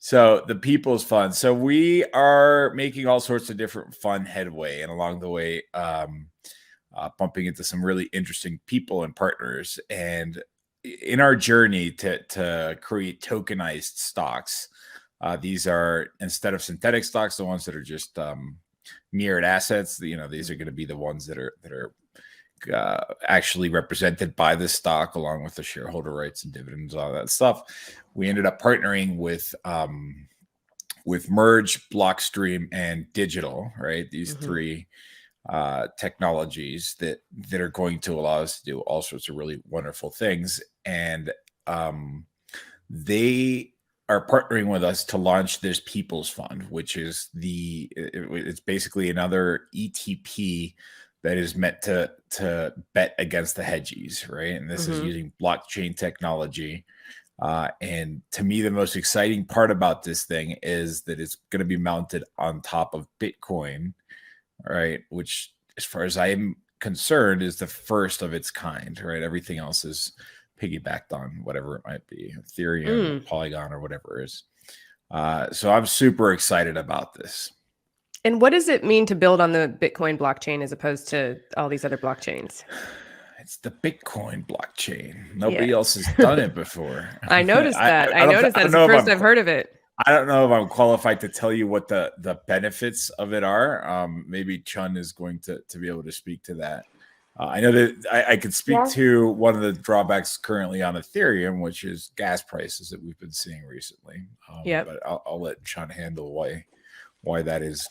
So the People's Fund. So we are making all sorts of different fun headway, and along the way, bumping into some really interesting people and partners. And in our journey to create tokenized stocks, these are, instead of synthetic stocks, the ones that are just mirrored assets. These are going to be the ones that are actually represented by the stock, along with the shareholder rights and dividends, all that stuff. We ended up partnering with Merge, Blockstream, and Digtl, right? These three technologies that are going to allow us to do all sorts of really wonderful things. And they are partnering with us to launch this People's Fund, which is it's basically another ETP that is meant to bet against the hedgies, right? And this is using blockchain technology. And to me, the most exciting part about this thing is that it's going to be mounted on top of Bitcoin, right? Which, as far as I'm concerned, is the first of its kind, right? Everything else is piggybacked on whatever it might be, Ethereum, or Polygon, or whatever it is. So I'm super excited about this. And what does it mean to build on the Bitcoin blockchain as opposed to all these other blockchains? It's the Bitcoin blockchain. Nobody else has done it before. I noticed that. I noticed that. It's the first I've heard of it. I don't know if I'm qualified to tell you what the benefits of it are. Maybe Chun is going to be able to speak to that. I know that I could speak to one of the drawbacks currently on Ethereum, which is gas prices that we've been seeing recently. But I'll let Chun handle why that is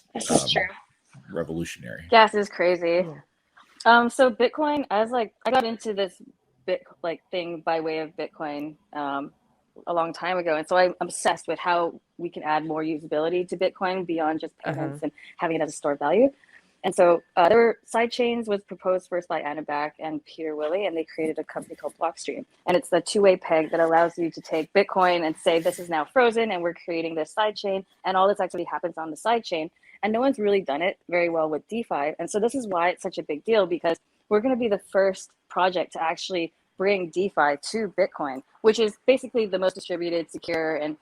revolutionary. Gas is crazy. So Bitcoin, I got into this thing by way of Bitcoin a long time ago, and so I'm obsessed with how we can add more usability to Bitcoin beyond just payments and having it as a stored value. And so there were side chains was proposed first by Anna Back and Peter Willey, and they created a company called Blockstream. And it's the two-way peg that allows you to take Bitcoin and say, this is now frozen, and we're creating this side chain, and all this activity happens on the side chain. And no one's really done it very well with DeFi. And so this is why it's such a big deal, because we're going to be the first project to actually bring DeFi to Bitcoin, which is basically the most distributed, secure, and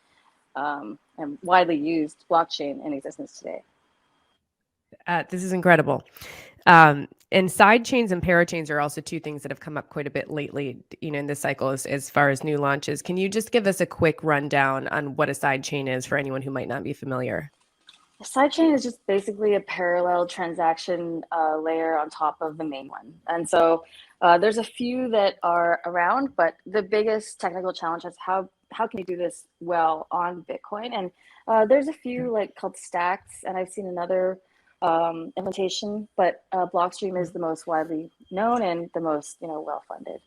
widely used blockchain in existence today. This is incredible. And side chains and parachains are also two things that have come up quite a bit lately, in this cycle as far as new launches. Can you just give us a quick rundown on what a side chain is for anyone who might not be familiar? A sidechain is just basically a parallel transaction layer on top of the main one. And so there's a few that are around, but the biggest technical challenge is how can you do this well on Bitcoin? And there's a few called stacks, and I've seen another implementation, but Blockstream is the most widely known and the most well-funded.